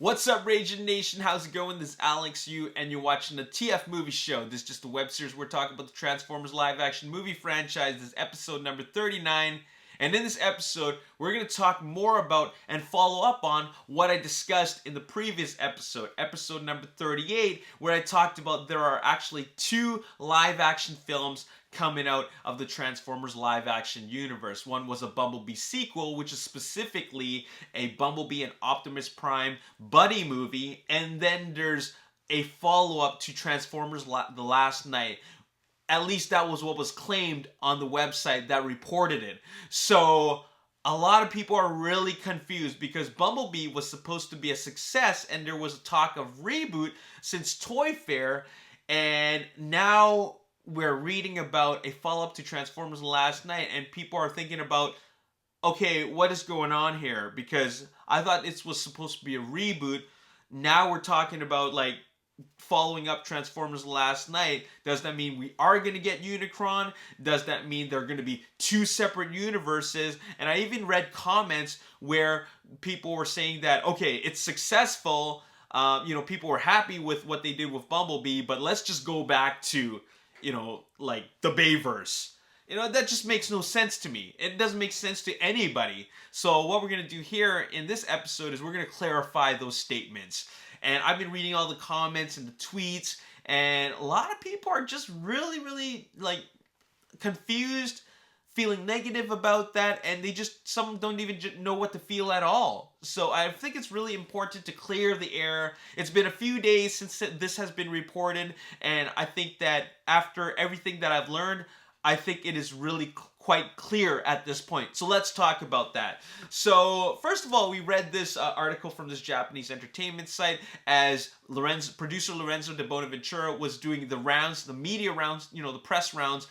What's up, Ragin Nation? How's it going? This is Alex Yu, and you're watching the TF Movie Show. This is just a web series. We're talking about the Transformers live-action movie franchise. This is episode number 39. And in this episode, we're going to talk more about and follow up on what I discussed in the previous episode, episode number 38, where I talked about there are actually two live-action films coming out of the Transformers live-action universe. One was a Bumblebee sequel, which is specifically a Bumblebee and Optimus Prime buddy movie, and then there's a follow-up to Transformers The Last Knight. At least that was what was claimed on the website that reported it. So a lot of people are really confused because Bumblebee was supposed to be a success and there was a talk of reboot since Toy Fair, and now we're reading about a follow-up to Transformers The Last Knight, and people are thinking about, okay, what is going on here? Because I thought it was supposed to be a reboot. Now we're talking about like following up Transformers The Last Knight. Does that mean we are going to get Unicron? Does that mean they're going to be two separate universes? And I even read comments where people were saying that, okay, it's successful. People were happy with what they did with Bumblebee, but let's just go back to, like the Bayverse. That just makes no sense to me. It doesn't make sense to anybody. So what we're going to do here in this episode is we're going to clarify those statements. And I've been reading all the comments and the tweets, and a lot of people are just really, confused, feeling negative about that, and some don't even know what to feel at all. So I think it's really important to clear the air. It's been a few days since this has been reported, and I think that after everything that I've learned, I think it is really quite clear at this point. So let's talk about that. So first of all, we read this article from this Japanese entertainment site as producer Lorenzo de Bonaventura was doing the rounds, the media rounds, the press rounds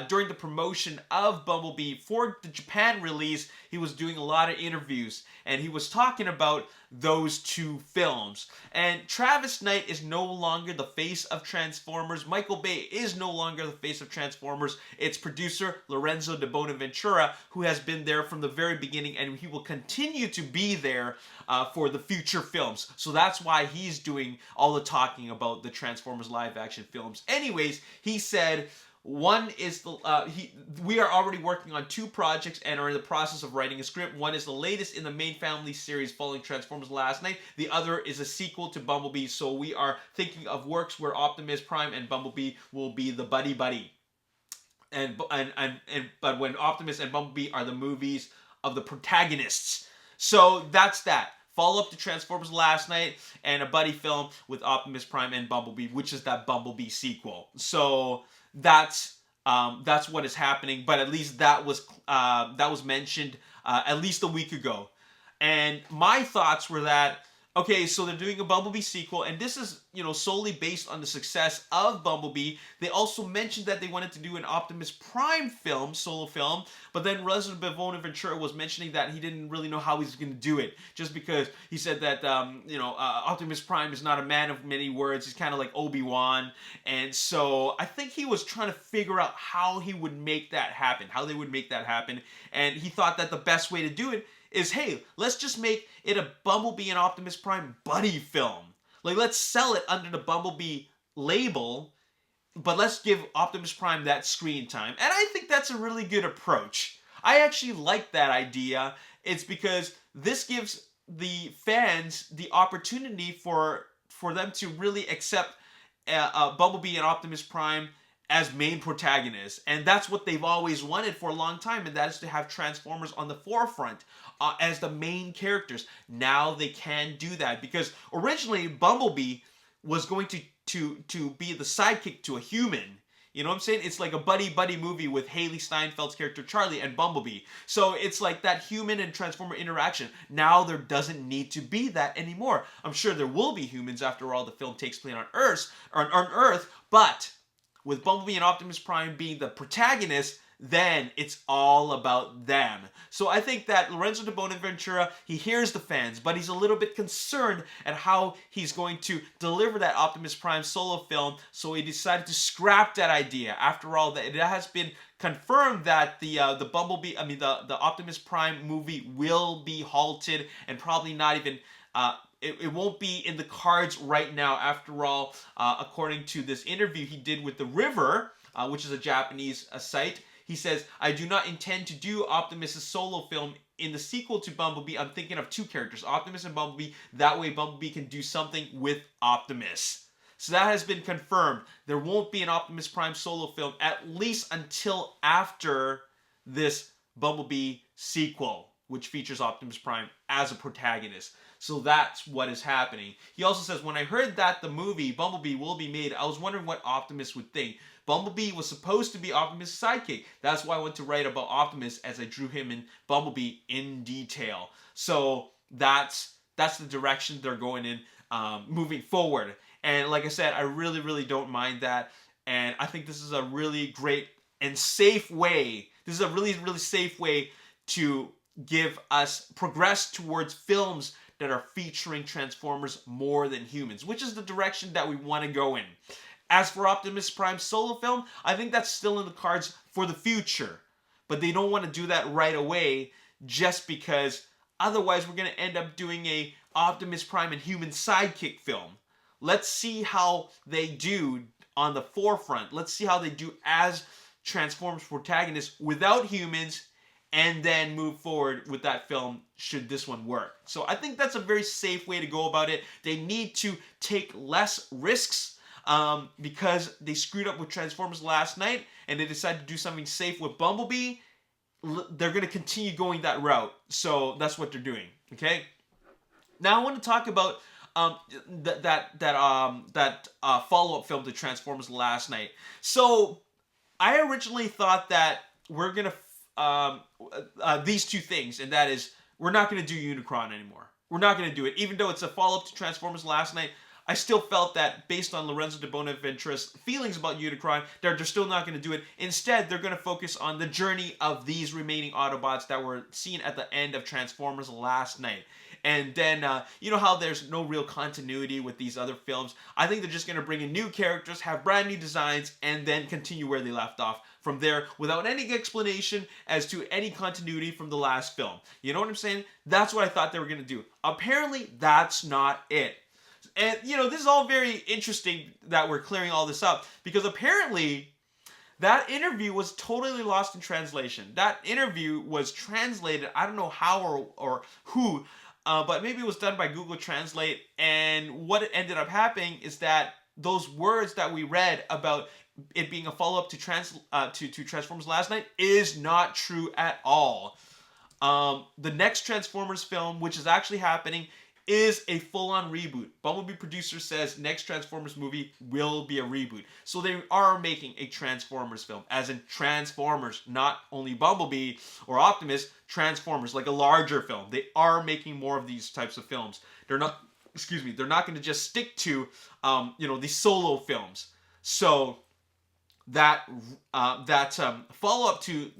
during the promotion of Bumblebee for the Japan release. He was doing a lot of interviews and he was talking about those two films. And Travis Knight is no longer the face of Transformers. Michael Bay is no longer the face of Transformers. It's producer Lorenzo de Bonaventura, who has been there from the very beginning, and he will continue to be there for the future films. So that's why he's doing all the talking about the Transformers live action films. Anyways, he said, one is we are already working on two projects and are in the process of writing a script. One is the latest in the main family series following Transformers Last Night. The other is a sequel to Bumblebee. So we are thinking of works where Optimus Prime and Bumblebee will be the buddy. But when Optimus and Bumblebee are the movies of the protagonists. So that's that. Follow up to Transformers Last Night and a buddy film with Optimus Prime and Bumblebee, which is that Bumblebee sequel. So that's what is happening. But at least that was mentioned at least a week ago. And my thoughts were that, okay, so they're doing a Bumblebee sequel, and this is, solely based on the success of Bumblebee. They also mentioned that they wanted to do an Optimus Prime film, solo film, but then Resident Bonaventura was mentioning that he didn't really know how he's going to do it, just because he said that, Optimus Prime is not a man of many words. He's kind of like Obi-Wan, and so I think he was trying to figure out how he would make that happen, how they would make that happen, and he thought that the best way to do it is, hey, let's just make it a Bumblebee and Optimus Prime buddy film. Like, let's sell it under the Bumblebee label, but let's give Optimus Prime that screen time. And I think that's a really good approach. I actually like that idea. It's because this gives the fans the opportunity for them to really accept Bumblebee and Optimus Prime as main protagonists, and that's what they've always wanted for a long time, and that is to have Transformers on the forefront as the main characters. Now they can do that, because originally Bumblebee was going to be the sidekick to a human. You know what I'm saying? It's like a buddy movie with Haley Steinfeld's character Charlie and Bumblebee. So it's like that human and Transformer interaction. Now there doesn't need to be that anymore. I'm sure there will be humans after all the film takes place on Earth, but with Bumblebee and Optimus Prime being the protagonists, then it's all about them. So I think that Lorenzo de Bonaventura, he hears the fans, but he's a little bit concerned at how he's going to deliver that Optimus Prime solo film, so he decided to scrap that idea. After all, it has been confirmed that the Optimus Prime movie will be halted and probably not even it won't be in the cards right now. After all, according to this interview he did with The River, which is a Japanese site, he says, "I do not intend to do Optimus' solo film. In the sequel to Bumblebee, I'm thinking of two characters, Optimus and Bumblebee. That way Bumblebee can do something with Optimus." So that has been confirmed. There won't be an Optimus Prime solo film, at least until after this Bumblebee sequel, which features Optimus Prime as a protagonist. So that's what is happening. He also says, "When I heard that the movie Bumblebee will be made, I was wondering what Optimus would think. Bumblebee was supposed to be Optimus' sidekick. That's why I went to write about Optimus, as I drew him in Bumblebee in detail." So that's the direction they're going in moving forward. And like I said, I really, really don't mind that. And I think this is a really great and safe way. This is a really, really safe way to give us progress towards films that are featuring Transformers more than humans, which is the direction that we want to go in. As for Optimus Prime's solo film, I think that's still in the cards for the future. But they don't want to do that right away, just because otherwise we're going to end up doing a Optimus Prime and human sidekick film. Let's see how they do on the forefront. Let's see how they do as Transformers protagonists without humans, and then move forward with that film should this one work. So I think that's a very safe way to go about it. They need to take less risks because they screwed up with Transformers last night, and they decided to do something safe with Bumblebee. They're going to continue going that route. So that's what they're doing. Okay. Now I want to talk about that follow-up film to Transformers last night. So I originally thought that we're gonna these two things, and that is, we're not gonna do Unicron anymore. We're not gonna do it, even though it's a follow-up to Transformers last night. I still felt that, based on Lorenzo de Bonaventure's feelings about Unicron, they're still not going to do it. Instead, they're going to focus on the journey of these remaining Autobots that were seen at the end of Transformers last night. And then, you know how there's no real continuity with these other films? I think they're just going to bring in new characters, have brand new designs, and then continue where they left off from there, without any explanation as to any continuity from the last film. You know what I'm saying? That's what I thought they were going to do. Apparently, that's not it. And, you know, this is all very interesting that we're clearing all this up, because apparently that interview was totally lost in translation. That interview was translated, I don't know how or who, but maybe it was done by Google Translate. And what ended up happening is that those words that we read about it being a follow-up to Transformers last night is not true at all. The next Transformers film, which is actually happening, is a full-on reboot. Bumblebee producer says next Transformers movie will be a reboot. So they are making a Transformers film, as in Transformers, not only Bumblebee or Optimus, Transformers, like a larger film. They are making more of these types of films. They're not, they're not going to just stick to, these solo films. So that follow-up to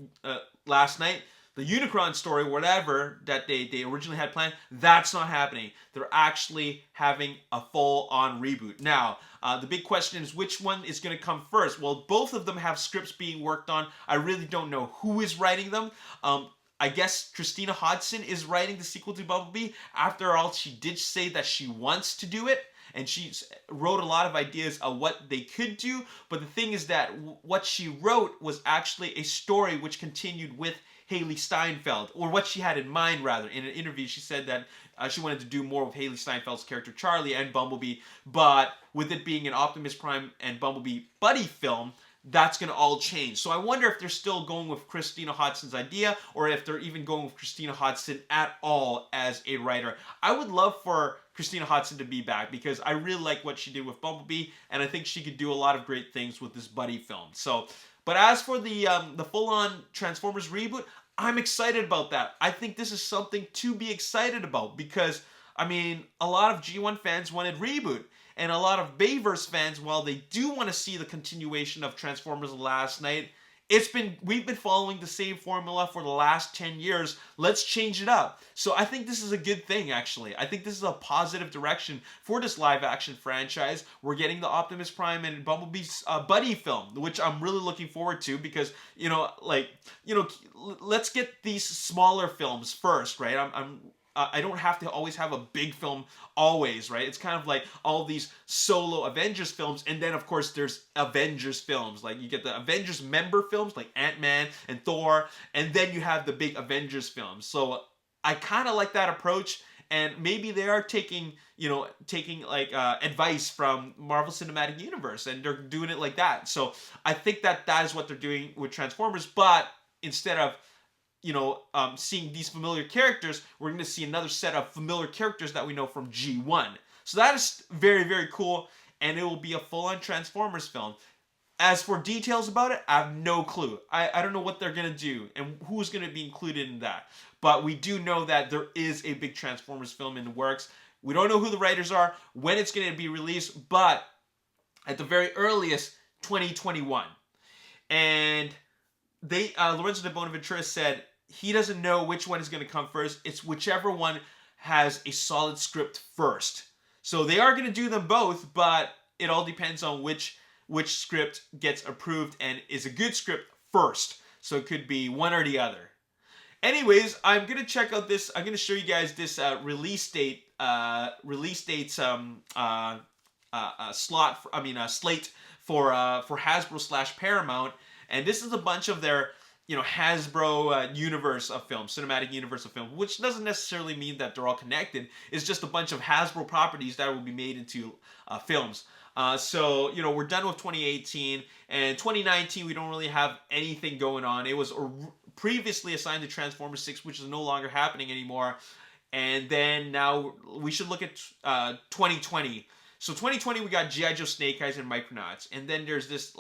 last night, the Unicron story, whatever, that they originally had planned, that's not happening. They're actually having a full-on reboot. Now, the big question is, which one is going to come first? Well, both of them have scripts being worked on. I really don't know who is writing them. I guess Christina Hodson is writing the sequel to Bumblebee. After all, she did say that she wants to do it, and she wrote a lot of ideas of what they could do. But the thing is that what she wrote was actually a story which continued with Haley Steinfeld, or what she had in mind, rather. In an interview, she said that she wanted to do more with Haley Steinfeld's character Charlie and Bumblebee, but with it being an Optimus Prime and Bumblebee buddy film, that's going to all change. So I wonder if they're still going with Christina Hodson's idea, or if they're even going with Christina Hodson at all as a writer. I would love for Christina Hodson to be back, because I really like what she did with Bumblebee, and I think she could do a lot of great things with this buddy film. So, but as for the full-on Transformers reboot, I'm excited about that. I think this is something to be excited about, because, I mean, a lot of G1 fans wanted reboot, and a lot of Bayverse fans, while they do want to see the continuation of Transformers last night, we've been following the same formula for the last 10 years. Let's change it up. So I think this is a good thing, actually. I think this is a positive direction for this live-action franchise. We're getting the Optimus Prime and Bumblebee's buddy film, which I'm really looking forward to, because, let's get these smaller films first, right? I don't have to always have a big film always, right? It's kind of like all these solo Avengers films, and then of course there's Avengers films. Like you get the Avengers member films like Ant-Man and Thor, and then you have the big Avengers films. So I kind of like that approach, and maybe they are taking like advice from Marvel Cinematic Universe, and they're doing it like that. So I think that is what they're doing with Transformers, but instead of seeing these familiar characters, we're going to see another set of familiar characters that we know from G1. So that is very, very cool, and it will be a full-on Transformers film. As for details about it, I have no clue. I don't know what they're going to do and who's going to be included in that. But we do know that there is a big Transformers film in the works. We don't know who the writers are, when it's going to be released, but at the very earliest, 2021. And Lorenzo de Bonaventura said he doesn't know which one is going to come first. It's whichever one has a solid script first. So they are going to do them both, but it all depends on which script gets approved and is a good script first. So it could be one or the other. Anyways, I'm going to check out this. I'm going to show you guys this release date's slate for Hasbro / Paramount. And this is a bunch of their, Hasbro universe of films, cinematic universe of film, which doesn't necessarily mean that they're all connected. It's just a bunch of Hasbro properties that will be made into films. So, we're done with 2018, and 2019, we don't really have anything going on. It was previously assigned to Transformers 6, which is no longer happening anymore. And then now we should look at 2020. So 2020, we got G.I. Joe Snake Eyes and Micronauts. And then there's this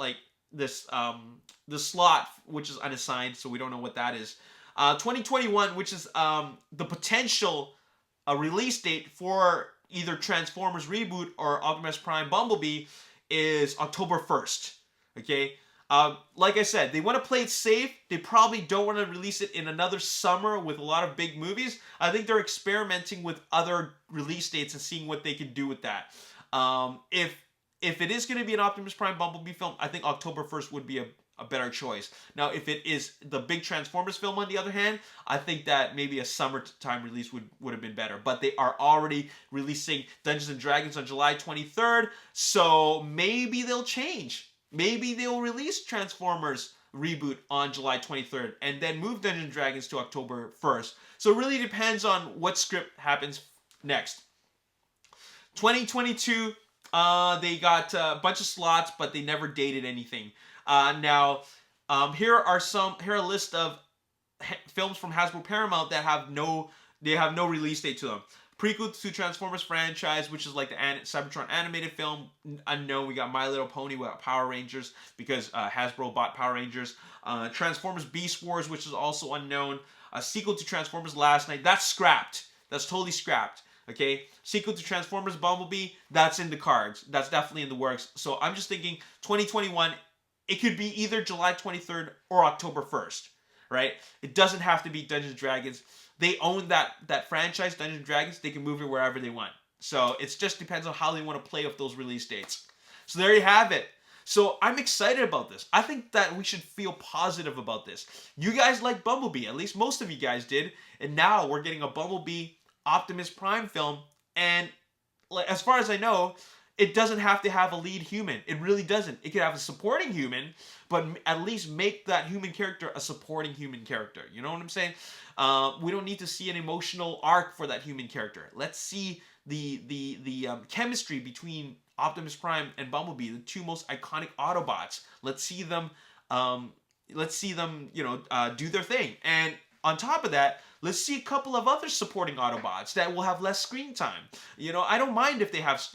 slot, which is unassigned, so we don't know what that is. 2021, which is the potential release date for either Transformers Reboot or Optimus Prime Bumblebee, is October 1st. Okay? Like I said, they want to play it safe. They probably don't want to release it in another summer with a lot of big movies. I think they're experimenting with other release dates and seeing what they can do with that. If it is going to be an Optimus Prime Bumblebee film, I think October 1st would be a better choice. Now, if it is the big Transformers film, on the other hand, I think that maybe a summertime release would have been better. But they are already releasing Dungeons & Dragons on July 23rd, so maybe they'll change. Maybe they'll release Transformers Reboot on July 23rd and then move Dungeons & Dragons to October 1st. So it really depends on what script happens next. 2022, they got a bunch of slots, but they never dated anything. Here are a list of films from Hasbro Paramount that have no release date to them. Prequel to Transformers franchise, which is like the Cybertron animated film, unknown. We got My Little Pony, we got Power Rangers, because Hasbro bought Power Rangers. Transformers Beast Wars, which is also unknown. A sequel to Transformers Last Night, that's scrapped. That's totally scrapped. Okay? Sequel to Transformers Bumblebee, that's in the cards. That's definitely in the works. So I'm just thinking 2021, it could be either July 23rd or October 1st, right? It doesn't have to be Dungeons & Dragons. They own that franchise, Dungeons & Dragons. They can move it wherever they want. So it just depends on how they want to play with those release dates. So there you have it. So I'm excited about this. I think that we should feel positive about this. You guys like Bumblebee. At least most of you guys did. And now we're getting a Bumblebee Optimus Prime film. And as far as I know, it doesn't have to have a lead human. It really doesn't. It could have a supporting human, but at least make that human character a supporting human character. You know what I'm saying? We don't need to see an emotional arc for that human character. Let's see the chemistry between Optimus Prime and Bumblebee, the two most iconic Autobots. Let's see them do their thing. And on top of that, let's see a couple of other supporting Autobots that will have less screen time. I don't mind if they have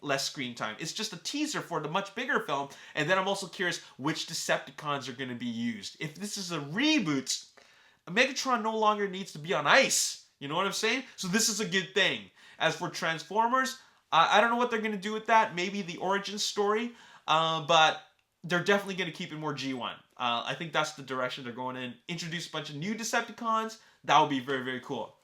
less screen time. It's just a teaser for the much bigger film. And then I'm also curious which Decepticons are going to be used. If this is a reboot, Megatron no longer needs to be on ice. You know what I'm saying? So this is a good thing. As for Transformers, I don't know what they're going to do with that. Maybe the origin story. But they're definitely going to keep it more G1. I think that's the direction they're going in. Introduce a bunch of new Decepticons. That would be very, very cool.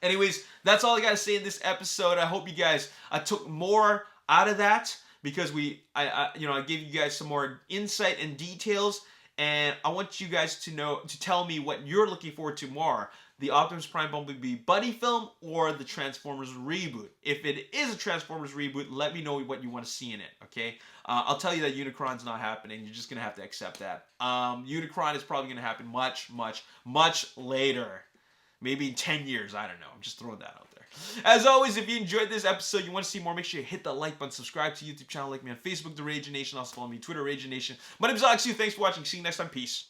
Anyways, that's all I got to say in this episode. I hope you guys took more out of that, because I gave you guys some more insight and details. And I want you guys to tell me what you're looking forward to more. The Optimus Prime Bumblebee buddy film or the Transformers reboot. If it is a Transformers reboot, let me know what you want to see in it, okay? I'll tell you that Unicron's not happening. You're just going to have to accept that. Unicron is probably going to happen much, much, much later. Maybe in 10 years. I don't know. I'm just throwing that out there. As always, if you enjoyed this episode, you want to see more, make sure you hit that like button, subscribe to the YouTube channel, like me on Facebook, The Ragin Nation. Also follow me on Twitter, Ragin Nation. My name is Alex Yu. Thanks for watching. See you next time. Peace.